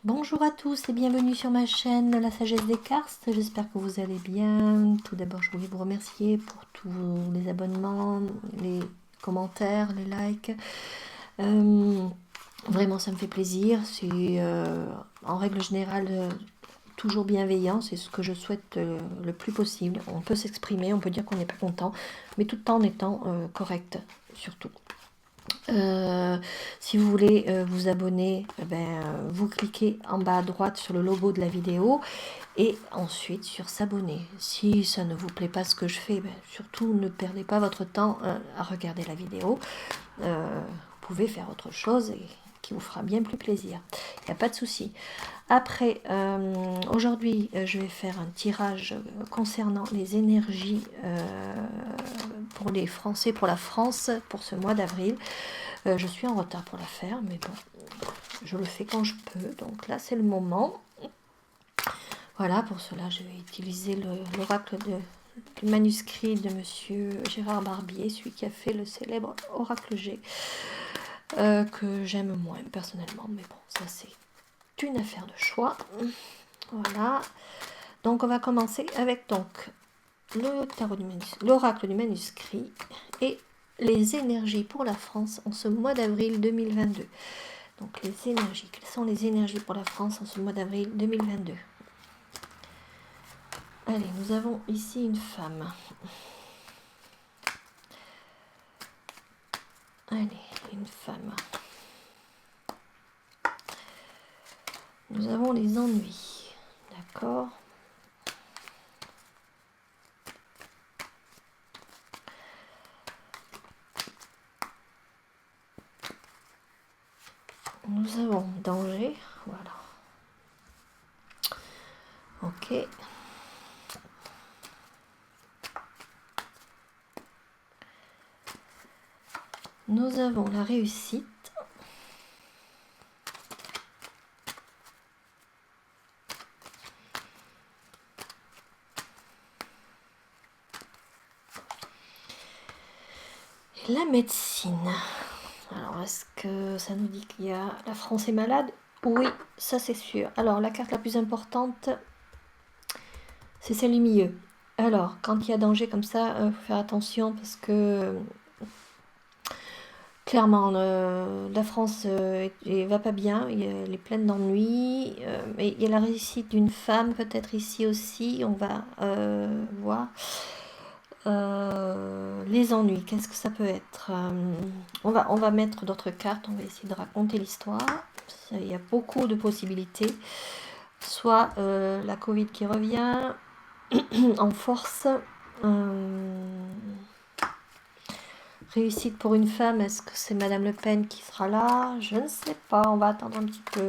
Bonjour à tous et bienvenue sur ma chaîne La Sagesse des Karstes. J'espère que vous allez bien. Tout d'abord, je voulais vous remercier pour tous les abonnements, les commentaires, les likes. Vraiment, ça me fait plaisir. C'est en règle générale toujours bienveillant. C'est ce que je souhaite le plus possible. On peut s'exprimer, on peut dire qu'on n'est pas content, mais tout en étant correct, surtout. Si vous voulez vous abonner, vous cliquez en bas à droite sur le logo de la vidéo et ensuite sur s'abonner. Si ça ne vous plaît pas ce que je fais, surtout ne perdez pas votre temps à regarder la vidéo. Vous pouvez faire autre chose et qui vous fera bien plus plaisir. Il n'y a pas de souci. Après, aujourd'hui, je vais faire un tirage concernant les énergies pour les Français, pour la France, pour ce mois d'avril. Je suis en retard pour la faire, mais bon, je le fais quand je peux. Donc là, c'est le moment. Voilà, pour cela, je vais utiliser l'oracle du manuscrit de Monsieur Gérard Barbier, celui qui a fait le célèbre oracle G, que j'aime moins personnellement, mais bon, ça c'est une affaire de choix. Voilà. Donc on va commencer avec donc le tarot du l'oracle du manuscrit et les énergies pour la France en ce mois d'avril 2022. Donc les énergies, quelles sont les énergies pour la France en ce mois d'avril 2022? Allez, nous avons ici une femme. Allez, une femme. Nous avons les ennuis. D'accord. Nous avons danger. Voilà. Ok. Nous avons la réussite. Et la médecine. Alors, est-ce que ça nous dit qu'il y a la France est malade? Oui, ça c'est sûr. Alors, la carte la plus importante, c'est celle du milieu. Alors, quand il y a danger comme ça, il faut faire attention parce que clairement, la France va pas bien, elle est pleine d'ennuis, mais il y a la réussite d'une femme peut-être ici aussi, on va voir. Les ennuis, qu'est-ce que ça peut être? On va mettre d'autres cartes, on va essayer de raconter l'histoire. Il y a beaucoup de possibilités. Soit la Covid qui revient en force. Réussite pour une femme, est-ce que c'est Madame Le Pen qui sera là? Je ne sais pas, on va attendre un petit peu.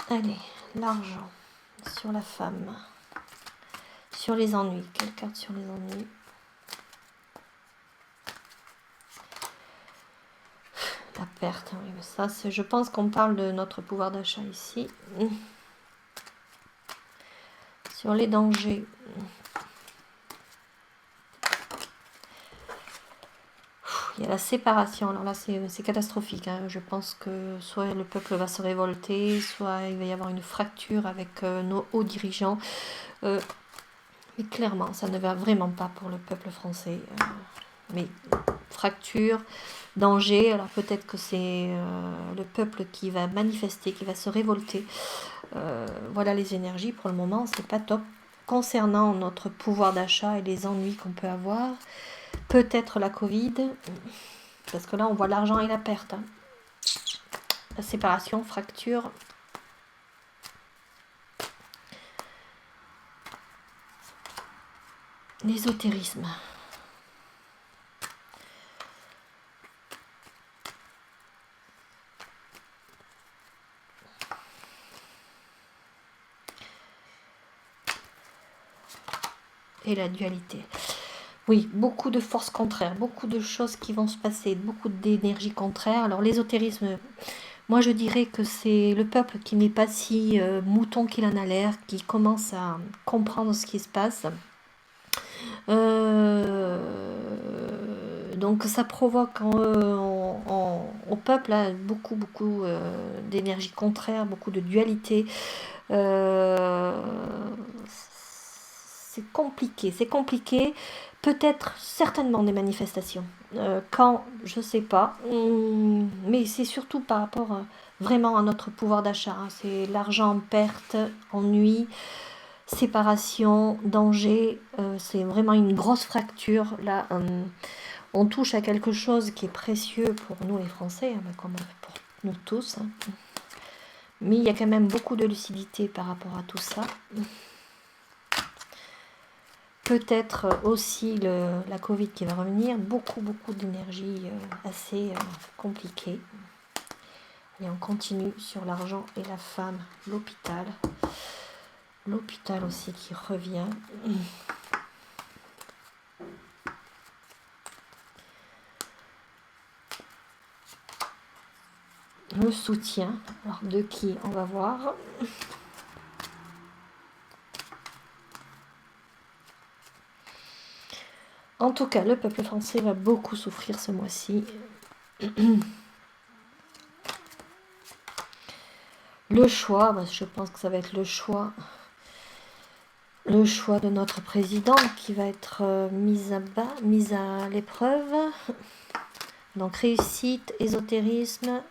Allez, l'argent sur la femme. Sur les ennuis, quelle carte sur les ennuis? La perte, oui, mais ça, je pense qu'on parle de notre pouvoir d'achat ici. Sur les dangers. Il y a la séparation, alors là c'est catastrophique, hein. Je pense que soit le peuple va se révolter, soit il va y avoir une fracture avec nos hauts dirigeants. Mais clairement, ça ne va vraiment pas pour le peuple français. Mais fracture, danger, alors peut-être que c'est le peuple qui va manifester, qui va se révolter. Voilà les énergies, pour le moment, c'est pas top. Concernant notre pouvoir d'achat et les ennuis qu'on peut avoir, peut-être la Covid, parce que là on voit l'argent et la perte. Hein. La séparation, fracture. L'ésotérisme. Et la dualité. Oui, beaucoup de forces contraires, beaucoup de choses qui vont se passer, beaucoup d'énergie contraire. Alors l'ésotérisme, moi je dirais que c'est le peuple qui n'est pas si mouton qu'il en a l'air, qui commence à comprendre ce qui se passe. Donc ça provoque au peuple, là, beaucoup d'énergie contraire, beaucoup de dualité. Euh, c'est compliqué, c'est compliqué. Peut-être certainement des manifestations. Quand, je sais pas. Mais c'est surtout par rapport vraiment à notre pouvoir d'achat, hein. C'est l'argent en perte, ennui, séparation, danger. C'est vraiment une grosse fracture. Là, on touche à quelque chose qui est précieux pour nous les Français, hein, comme pour nous tous, hein. Mais il y a quand même beaucoup de lucidité par rapport à tout ça. Peut-être aussi la Covid qui va revenir, beaucoup d'énergie assez compliquée. Et on continue sur l'argent et la femme, l'hôpital. L'hôpital aussi qui revient. Le soutien. Alors de qui on va voir. En tout cas, le peuple français va beaucoup souffrir ce mois-ci. Le choix, je pense que ça va être le choix de notre président qui va être mis à l'épreuve. Donc réussite, ésotérisme,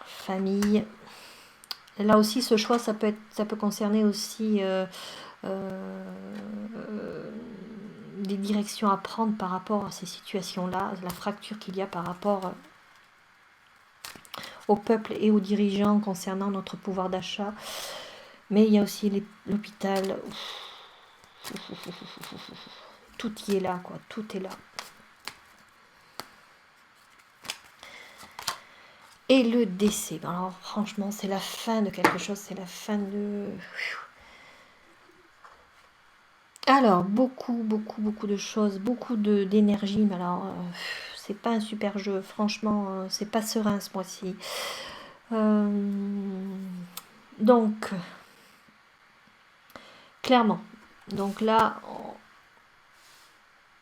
famille. Et là aussi, ce choix, ça peut concerner aussi des directions à prendre par rapport à ces situations-là, la fracture qu'il y a par rapport au peuple et aux dirigeants concernant notre pouvoir d'achat. Mais il y a aussi l'hôpital. Tout y est là, quoi. Tout est là. Et le décès. Alors franchement, c'est la fin de quelque chose. C'est la fin de... Alors, beaucoup de choses. Beaucoup d'énergie. Mais alors, c'est pas un super jeu. Franchement, c'est pas serein ce mois-ci. Donc, clairement. Donc là,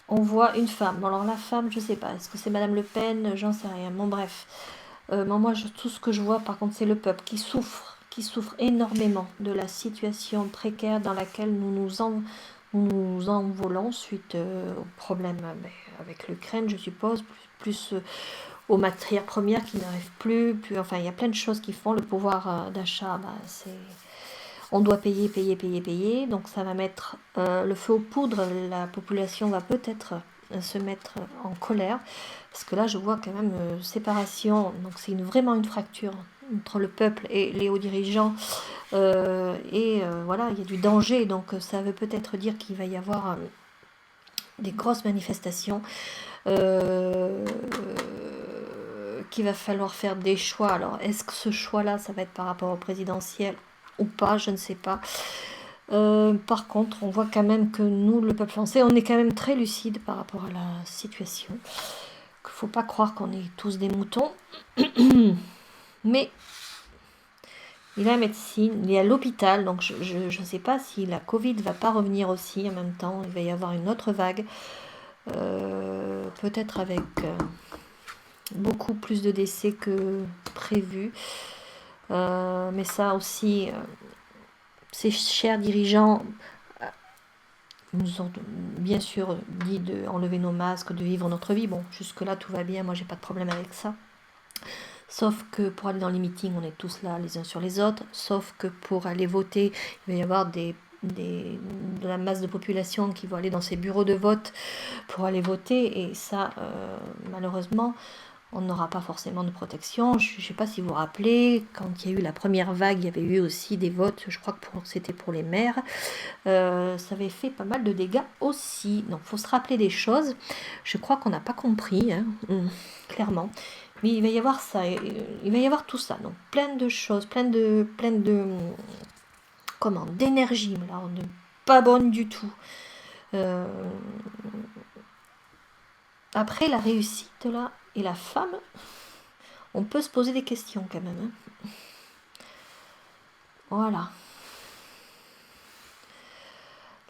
on voit une femme. Bon, alors la femme, je sais pas. Est-ce que c'est Madame Le Pen? J'en sais rien. Bon, bref. Moi, tout ce que je vois, par contre, c'est le peuple qui souffre énormément de la situation précaire dans laquelle nous nous envolons suite aux problèmes avec l'Ukraine, je suppose, plus aux matières premières qui n'arrivent plus, enfin, il y a plein de choses qui font. Le pouvoir d'achat, on doit payer, donc ça va mettre le feu aux poudres. La population va peut-être se mettre en colère, parce que là je vois quand même séparation, donc c'est vraiment une fracture entre le peuple et les hauts dirigeants, voilà, il y a du danger, donc ça veut peut-être dire qu'il va y avoir des grosses manifestations, qu'il va falloir faire des choix. Alors est-ce que ce choix-là, ça va être par rapport au présidentiel ou pas, je ne sais pas. Par contre, on voit quand même que nous, le peuple français, on est quand même très lucide par rapport à la situation. Il ne faut pas croire qu'on est tous des moutons. Mais il y a la médecine, il y a l'hôpital, donc je ne sais pas si la Covid ne va pas revenir aussi en même temps. Il va y avoir une autre vague, peut-être avec beaucoup plus de décès que prévu. Mais ça aussi, ces chers dirigeants nous ont bien sûr dit d'enlever nos masques, de vivre notre vie. Bon, jusque-là, tout va bien, moi, j'ai pas de problème avec ça. Sauf que pour aller dans les meetings, on est tous là les uns sur les autres. Sauf que pour aller voter, il va y avoir de la masse de population qui vont aller dans ces bureaux de vote pour aller voter. Et ça, malheureusement, on n'aura pas forcément de protection. Je ne sais pas si vous vous rappelez, quand il y a eu la première vague, il y avait eu aussi des votes, je crois que c'était pour les maires. Ça avait fait pas mal de dégâts aussi. Donc il faut se rappeler des choses. Je crois qu'on n'a pas compris, hein, clairement. Mais il va y avoir ça, il va y avoir tout ça. Donc plein de choses, plein de d'énergie, là, pas bonne du tout. Après la réussite là et la femme, on peut se poser des questions quand même, hein. Voilà.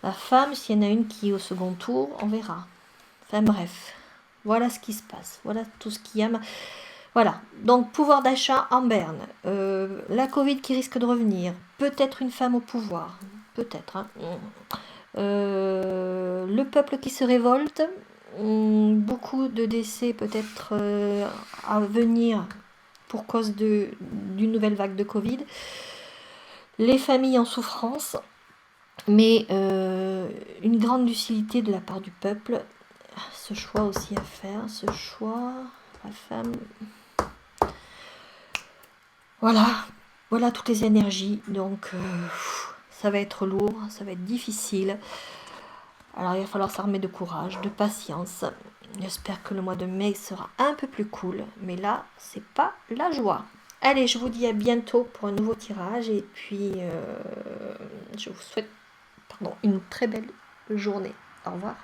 La femme, s'il y en a une qui est au second tour, on verra. Enfin bref, voilà ce qui se passe. Voilà tout ce qu'il y a. Voilà, donc pouvoir d'achat en berne. La Covid qui risque de revenir. Peut-être une femme au pouvoir. Peut-être. Hein. Le peuple qui se révolte. Beaucoup de décès peut-être à venir pour cause d'une nouvelle vague de Covid. Les familles en souffrance. Mais une grande lucidité de la part du peuple. Ce choix aussi à faire. Ce choix, la femme. Voilà toutes les énergies. Donc ça va être lourd, ça va être difficile. Alors il va falloir s'armer de courage, de patience. J'espère que le mois de mai sera un peu plus cool. Mais là, c'est pas la joie. Allez, je vous dis à bientôt pour un nouveau tirage. Et puis, je vous souhaite une très belle journée. Au revoir.